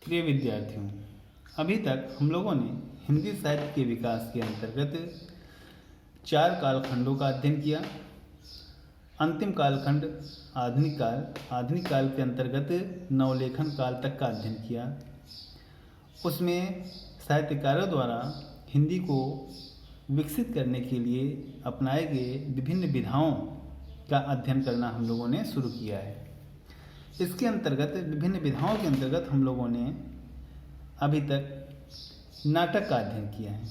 प्रिय विद्यार्थियों, अभी तक हम लोगों ने हिंदी साहित्य के विकास के अंतर्गत 4 कालखंडों का अध्ययन किया। अंतिम कालखंड आधुनिक काल के अंतर्गत नवलेखन काल तक का अध्ययन किया। उसमें साहित्यकारों द्वारा हिंदी को विकसित करने के लिए अपनाए गए विभिन्न विधाओं का अध्ययन करना हम लोगों ने शुरू किया है। इसके अंतर्गत विभिन्न विधाओं के अंतर्गत हम लोगों ने अभी तक नाटक का अध्ययन किया है।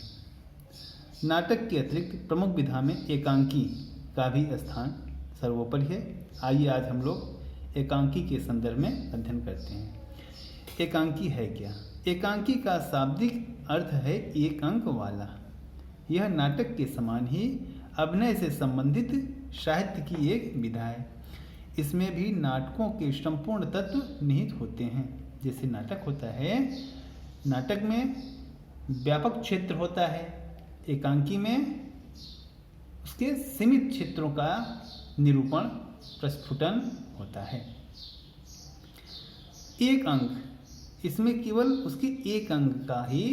नाटक के अतिरिक्त प्रमुख विधा में एकांकी का भी स्थान सर्वोपरि है। आइए आज हम लोग एकांकी के संदर्भ में अध्ययन करते हैं। एकांकी है क्या? एकांकी का शाब्दिक अर्थ है एक अंक वाला। यह नाटक के समान ही अभिनय से संबंधित साहित्य की एक विधा है। इसमें भी नाटकों के संपूर्ण तत्व निहित होते हैं। जैसे नाटक होता है, नाटक में व्यापक क्षेत्र होता है, एकांकी में उसके सीमित क्षेत्रों का निरूपण प्रस्फुटन होता है। एक अंक, इसमें केवल उसके एक अंक का ही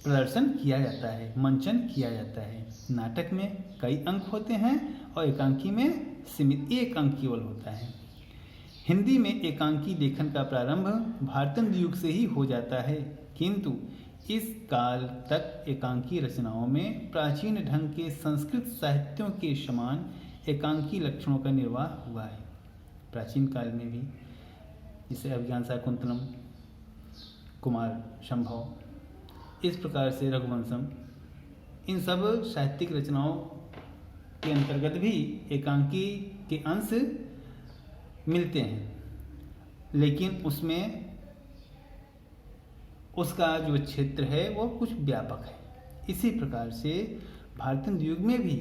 प्रदर्शन किया जाता है, मंचन किया जाता है। नाटक में कई अंक होते हैं और एकांकी में सीमित एक अंक केवल होता है। हिंदी में एकांकी लेखन का प्रारंभ भारतेंदु युग से ही हो जाता है, किंतु इस काल तक एकांकी रचनाओं में प्राचीन ढंग के संस्कृत साहित्यों के समान एकांकी लक्षणों का निर्वाह हुआ है। प्राचीन काल में भी जैसे अभिज्ञान शाकुंतलम, कुमार संभव, इस प्रकार से रघुवंशम, इन सब साहित्यिक रचनाओं के अंतर्गत भी एकांकी के अंश मिलते हैं, लेकिन उसमें उसका जो क्षेत्र है वो कुछ व्यापक है। इसी प्रकार से भारतेंदु युग में भी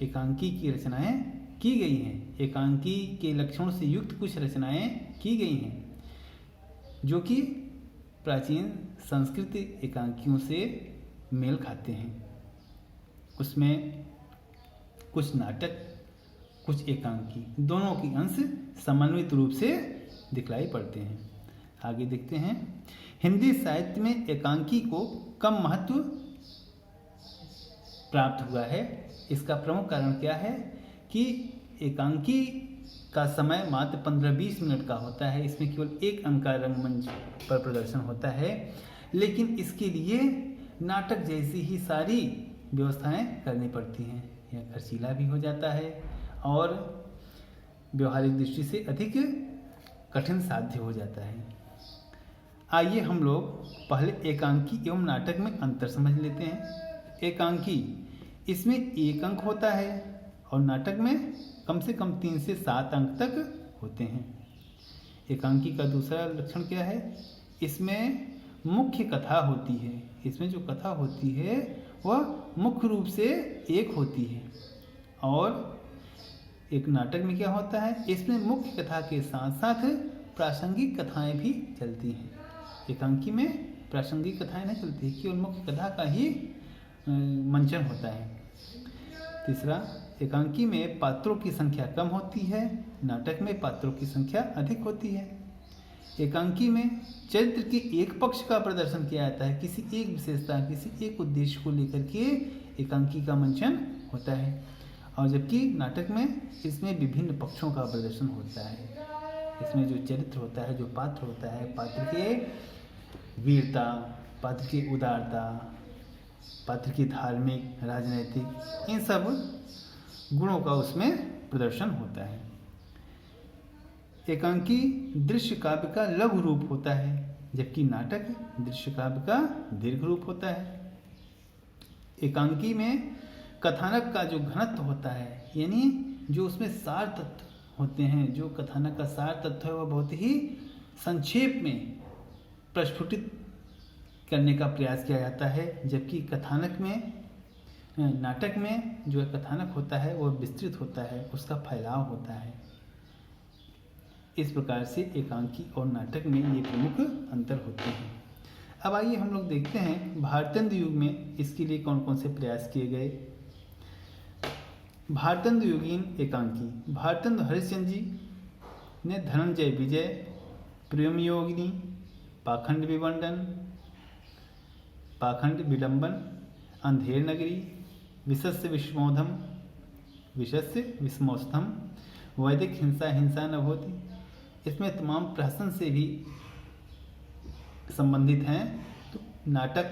एकांकी की रचनाएं की गई हैं। एकांकी के लक्षणों से युक्त कुछ रचनाएं की गई हैं जो कि प्राचीन संस्कृत एकांकियों से मेल खाते हैं। उसमें कुछ नाटक, कुछ एकांकी, दोनों की अंश समन्वित रूप से दिखलाई पड़ते हैं। आगे देखते हैं। हिंदी साहित्य में एकांकी को कम महत्व प्राप्त हुआ है। इसका प्रमुख कारण क्या है कि एकांकी का समय मात्र 15-20 मिनट का होता है। इसमें केवल एक अंक का रंगमंच पर प्रदर्शन होता है, लेकिन इसके लिए नाटक जैसी ही सारी व्यवस्थाएं करनी पड़ती हैं। यह खर्चीला भी हो जाता है और व्यवहारिक दृष्टि से अधिक कठिन साध्य हो जाता है। आइए हम लोग पहले एकांकी एवं नाटक में अंतर समझ लेते हैं। एकांकी, इसमें एक अंक होता है और नाटक में कम से कम 3 से 7 अंक तक होते हैं। एकांकी का दूसरा लक्षण क्या है? इसमें मुख्य कथा होती है। इसमें जो कथा होती है वह मुख्य रूप से एक होती है। और एक नाटक में क्या होता है? इसमें मुख्य कथा के साथ साथ प्रासंगिक कथाएं भी चलती हैं। एकांकी में प्रासंगिक कथाएं नहीं चलती, केवल मुख्य कथा का ही मंचन होता है। तीसरा, एकांकी में पात्रों की संख्या कम होती है, नाटक में पात्रों की संख्या अधिक होती है। एकांकी में चरित्र के एक पक्ष का प्रदर्शन किया जाता है, किसी एक विशेषता, किसी एक उद्देश्य को लेकर के एकांकी का मंचन होता है। और जबकि नाटक में इसमें विभिन्न पक्षों का प्रदर्शन होता है। इसमें जो चरित्र होता है, जो पात्र होता है, पात्र के वीरता, पात्र की उदारता, पात्र की धार्मिक, राजनैतिक, इन सब गुणों का उसमें प्रदर्शन होता है। एकांकी दृश्य काव्य का लघु रूप होता है, जबकि नाटक दृश्य काव्य का दीर्घ रूप होता है। एकांकी में कथानक का जो घनत्व होता है, यानी जो उसमें सार तत्व होते हैं, जो कथानक का सार तत्व है, वह बहुत ही संक्षेप में प्रस्फुटित करने का प्रयास किया जाता है। जबकि नाटक में जो कथानक होता है वह विस्तृत होता है, उसका फैलाव होता है। इस प्रकार से एकांकी और नाटक में ये प्रमुख अंतर होते हैं। अब आइए हम लोग देखते हैं भारतेंदु युग में इसके लिए कौन कौन से प्रयास किए गए। भारतेंदु युगीन एकांकी, भारतेंदु हरिश्चंद्र जी ने धनंजय विजय, प्रेमयोगिनी, पाखंड विवंडन, पाखंड विडंबन, अंधेर नगरी, विशस्य विषमोधम, विशस्य विषमोस्थम, वैदिक हिंसा हिंसा न होती। इसमें तमाम प्रहसन से भी संबंधित हैं, तो नाटक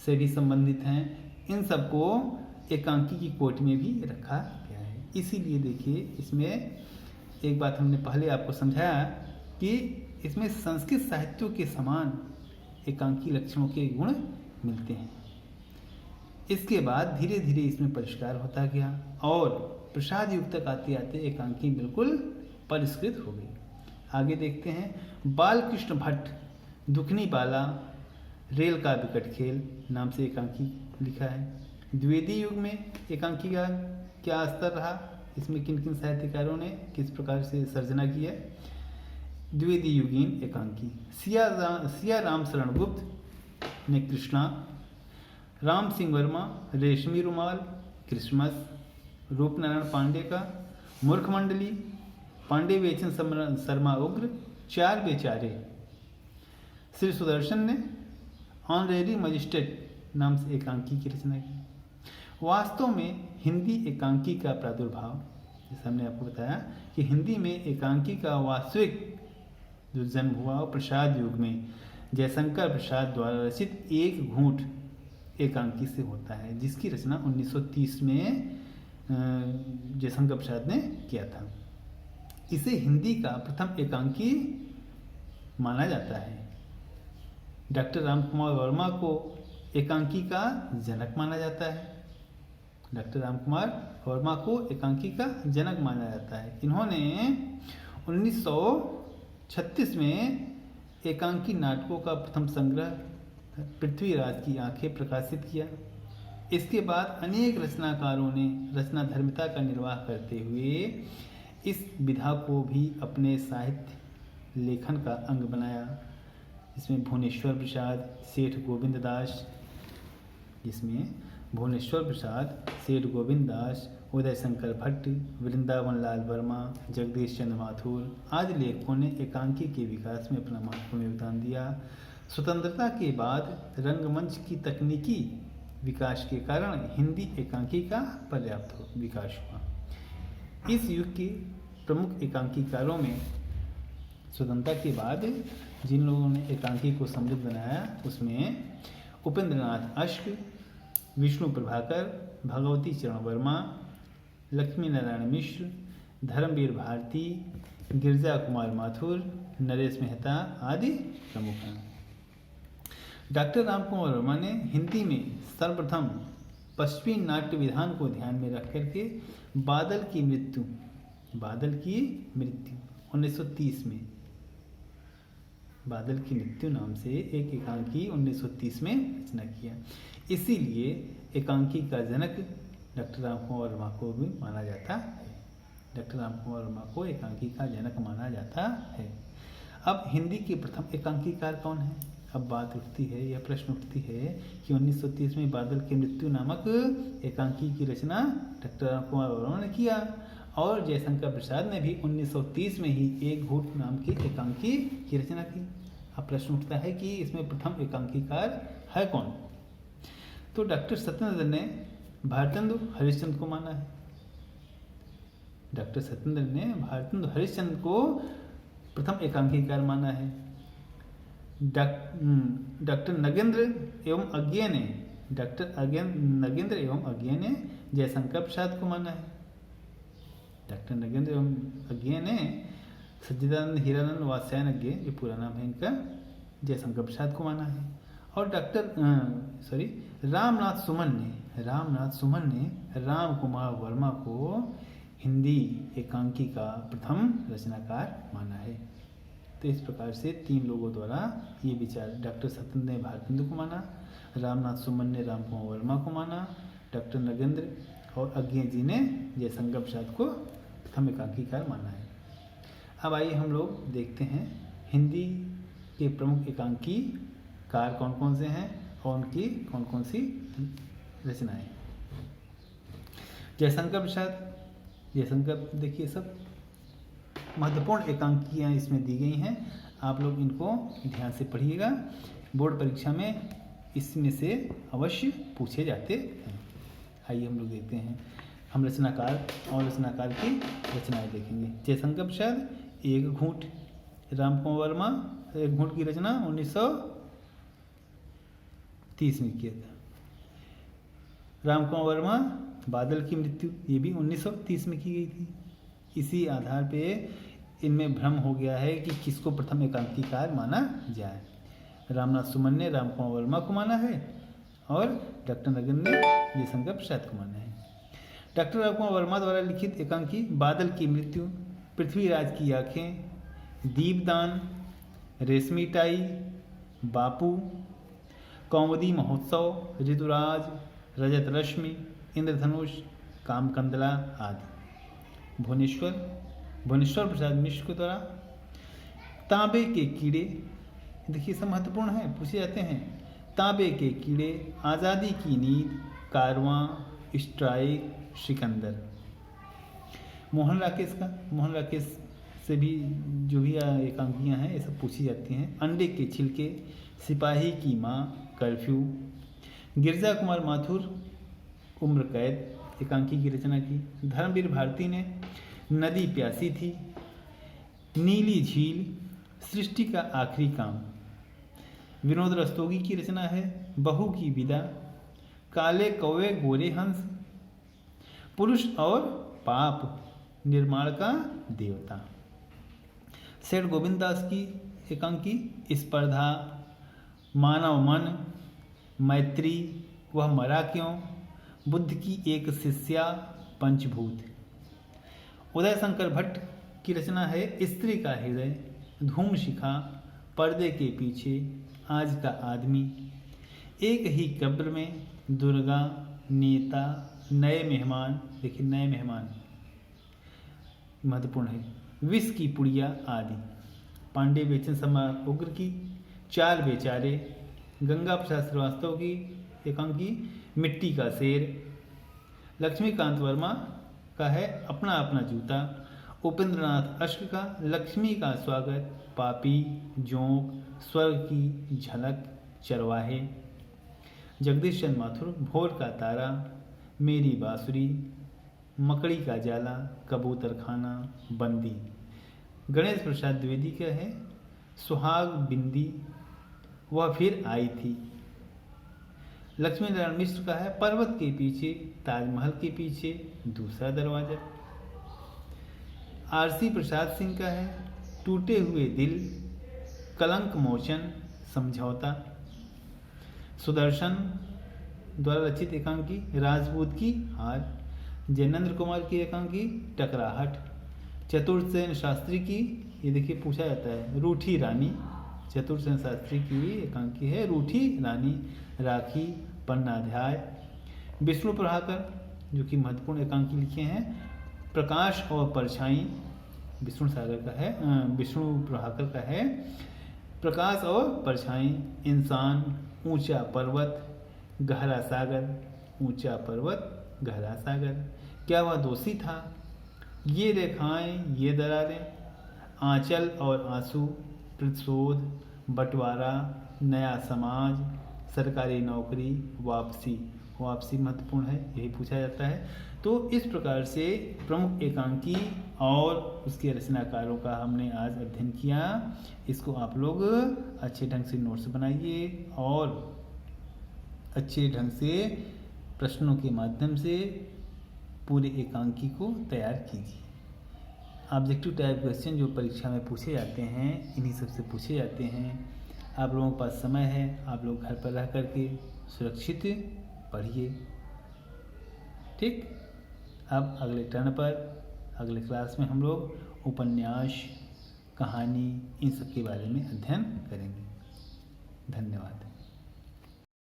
से भी संबंधित हैं। इन सबको एकांकी की कोट में भी रखा गया है। इसीलिए देखिए, इसमें एक बात हमने पहले आपको समझाया कि इसमें संस्कृत साहित्यों के समान एकांकी लक्षणों के गुण मिलते हैं। इसके बाद धीरे धीरे इसमें परिष्कार होता गया और प्रसाद युग तक आते आते एकांकी बिल्कुल परिष्कृत हो गई। आगे देखते हैं। बालकृष्ण भट्ट दुखनी बाला रेल का विकट खेल नाम से एकांकी लिखा है। द्विवेदी युग में एकांकी का क्या स्तर रहा, इसमें किन किन साहित्यकारों ने किस प्रकार से सर्जना की है। द्विवेदी युगीन एकांकी, सिया राम शरण गुप्त ने कृष्णा, राम सिंह वर्मा रेशमी रुमाल, क्रिसमस, रूपनारायण पांडे का मूर्खमंडली, पांडे बेचन शर्मा उग्र, चार बेचारे। श्री सुदर्शन ने ऑनरेरी मजिस्ट्रेट नाम से एकांकी की रचना की। वास्तव में हिंदी एकांकी का प्रादुर्भाव, जैसे हमने आपको बताया कि हिंदी में एकांकी का वास्तविक जो जन्म हुआ वो प्रसाद युग में जयशंकर प्रसाद द्वारा रचित एक घूंट एकांकी से होता है, जिसकी रचना 1930 में जयशंकर प्रसाद ने किया था। इसे हिंदी का प्रथम एकांकी माना जाता है। डॉक्टर रामकुमार वर्मा को एकांकी का जनक माना जाता है। डॉक्टर रामकुमार वर्मा को एकांकी का जनक माना जाता है। इन्होंने 1936 में एकांकी नाटकों का प्रथम संग्रह पृथ्वीराज की आंखें प्रकाशित किया। इसके बाद अनेक रचनाकारों ने रचना धर्मिता का निर्वाह करते हुए इस विधा को भी अपने साहित्य लेखन का अंग बनाया। इसमें भुवनेश्वर प्रसाद, सेठ गोविंद दास, जिसमें भुवनेश्वर प्रसाद, सेठ गोविंद दास, उदय शंकर भट्ट, वृंदावन लाल वर्मा, जगदीश चंद्र माथुर आदि लेखकों ने एकांकी के विकास में अपना महत्वपूर्ण योगदान दिया। स्वतंत्रता के बाद रंगमंच की तकनीकी विकास के कारण हिंदी एकांकी का पर्याप्त विकास हुआ। इस युग के प्रमुख एकांकीकारों में स्वतंत्रता के बाद जिन लोगों ने एकांकी को समृद्ध बनाया उसमें उपेंद्रनाथ अश्क, विष्णु प्रभाकर, भगवती चरण वर्मा, लक्ष्मी नारायण मिश्र, धर्मवीर भारती, गिरजा कुमार माथुर, नरेश मेहता आदि प्रमुख हैं। डॉक्टर रामकुमार वर्मा ने हिंदी में सर्वप्रथम पश्चिमी नाट्य विधान को ध्यान में रख करके बादल की मृत्यु 1930 में बादल की मृत्यु नाम से एक एकांकी 1930 में रचना किया। इसीलिए एकांकी का जनक डॉक्टर रामकुमार वर्मा को भी माना जाता है। डॉक्टर रामकुमार वर्मा को एकांकी का जनक माना जाता है। अब हिंदी के प्रथम एकांकीकार कौन है? अब बात उठती है, यह प्रश्न उठती है कि 1930 में बादल की मृत्यु नामक एकांकी की रचना डॉक्टर रामकुमार वर्मा ने किया और जयशंकर प्रसाद ने भी 1930 में ही एक घूंट नाम की एकांकी की रचना की। अब प्रश्न उठता है कि इसमें प्रथम एकांकीकार है कौन? तो डॉक्टर सत्येंद्र ने भारतेंदु हरिश्चंद्र को माना है। डॉक्टर सत्येंद्र ने भारतेंदु हरिश्चंद्र को प्रथम एकांकीकार माना है। डॉक्टर नगेंद्र एवं अज्ञे ने जयशंकर प्रसाद को माना है। डॉक्टर नगेंद्र एवं अज्ञे ने सच्चिदानंद हीरानंद वात्स्यायन अज्ञे, जो पूरा नाम है इनका, जयशंकर प्रसाद को माना है। और रामनाथ सुमन ने राम कुमार वर्मा को हिंदी एकांकी का प्रथम रचनाकार माना है। तो इस प्रकार से तीन लोगों द्वारा ये विचार, डॉक्टर सत्येंद्र ने भारतेंदु को माना, रामनाथ सुमन ने राम कुमार वर्मा को माना, डॉक्टर नगेंद्र और अज्ञे जी ने जयशंकर प्रसाद को प्रथम एकांकीकार माना है। अब आइए हम लोग देखते हैं हिंदी के प्रमुख एकांकीकार कौन कौन से हैं और उनकी कौन कौन सी रचनाएं। जयशंकर प्रसाद, देखिए सब महत्वपूर्ण एकांकियाँ इसमें दी गई हैं। आप लोग इनको ध्यान से पढ़िएगा, बोर्ड परीक्षा में इसमें से अवश्य पूछे जाते हैं। आइए हम लोग देखते हैं, हम रचनाकार और रचनाकार की रचनाएं देखेंगे। जयशंकर प्रसाद एक घूंट, रामकुमार वर्मा एक घूंट की रचना 1930 में किया था। रामकुमार वर्मा बादल की मृत्यु, ये भी 1930 में की गई थी। इसी आधार पे इनमें भ्रम हो गया है कि किसको प्रथम एकांकीकार माना जाए। रामनाथ सुमन ने रामकुमार वर्मा को माना है और डॉक्टर नगेंद्र ने जयशंकर प्रसाद को माना है। डॉक्टर रामकुमार वर्मा द्वारा लिखित एकांकी बादल की मृत्यु, पृथ्वीराज की आँखें, दीपदान, रेशमी टाई, बापू, कौमुदी महोत्सव, ऋतुराज, रजत रश्मि, इंद्रधनुष, कामकंदला आदि। भुवनेश्वर प्रसाद मिश्र द्वारा तांबे के कीड़े, देखिए सब महत्वपूर्ण है, पूछे जाते हैं। तांबे के कीड़े, आज़ादी की नींद, कारवां, स्ट्राइक, सिकंदर। मोहन राकेश से भी जो भी एकांकियाँ हैं ये सब पूछी जाती हैं। अंडे के छिलके, सिपाही की माँ, कर्फ्यू। गिरजा कुमार माथुर उम्र कैद एकांकी की रचना की। धर्मवीर भारती ने नदी प्यासी थी, नीली झील, सृष्टि का आखिरी काम। विनोद रस्तोगी की रचना है बहू की विदा, काले कौवे गोरे हंस, पुरुष और पाप, निर्माण का देवता। सेठ गोविंद दास की एकांकी स्पर्धा, मानव मन, मैत्री, वह मरा क्यों, बुद्ध की एक शिष्या, पंचभूत। उदय शंकर भट्ट की रचना है स्त्री का हृदय, धूम शिखा, पर्दे के पीछे, आज का आदमी, एक ही कब्र में, दुर्गा, नेता, नए मेहमान। देखिए नए मेहमान महत्वपूर्ण है। विष की पुड़िया आदि। पांडे बेचन समाज उग्र की चार बेचारे। गंगा प्रसाद श्रीवास्तव की एकांकी मिट्टी का शेर। लक्ष्मीकांत वर्मा का है अपना अपना जूता। उपेंद्रनाथ अश्क का लक्ष्मी का स्वागत, पापी, जोंक, स्वर्ग की झलक, चरवाहे। जगदीश चंद्र माथुर भोर का तारा, मेरी बांसुरी, मकड़ी का जाला, कबूतर खाना, बंदी। गणेश प्रसाद द्विवेदी का है सुहाग बिंदी, वह फिर आई थी। लक्ष्मी नारायण मिश्र का है पर्वत के पीछे, ताजमहल के पीछे, दूसरा दरवाजा। आरसी प्रसाद सिंह का है टूटे हुए दिल, कलंक मोचन, समझौता। सुदर्शन द्वारा रचित एकांकी राजपूत की हार। जैनेन्द्र कुमार की एकांकी टकराहट। चतुर्सेन शास्त्री की, ये देखिए पूछा जाता है, रूठी रानी। चतुर्सेन शास्त्री की एकांकी है रूठी रानी। राखी, पन्नाध्याय। विष्णु प्रभाकर जो कि महत्वपूर्ण एकांकी लिखे हैं प्रकाश और परछाई। विष्णु प्रभाकर का है प्रकाश और परछाई। इंसान, ऊंचा पर्वत, गहरा सागर। ऊंचा पर्वत, गहरा सागर। क्या वह दोषी था, ये रेखाएं, ये दरारें। आंचल और आंसू, प्रतिशोध, बंटवारा, नया समाज, सरकारी नौकरी, वापसी। वापसी महत्वपूर्ण है, यही पूछा जाता है। तो इस प्रकार से प्रमुख एकांकी और उसके रचनाकारों का हमने आज अध्ययन किया। इसको आप लोग अच्छे ढंग से नोट्स बनाइए और अच्छे ढंग से प्रश्नों के माध्यम से पूरे एकांकी को तैयार कीजिए। ऑब्जेक्टिव टाइप क्वेश्चन जो परीक्षा में पूछे जाते हैं इन्हीं सब से पूछे जाते हैं। आप लोगों के पास समय है, आप लोग घर पर रह करके सुरक्षित पढ़िए। ठीक, अब अगले टर्न पर अगले क्लास में हम लोग उपन्यास, कहानी, इन सब के बारे में अध्ययन करेंगे। धन्यवाद।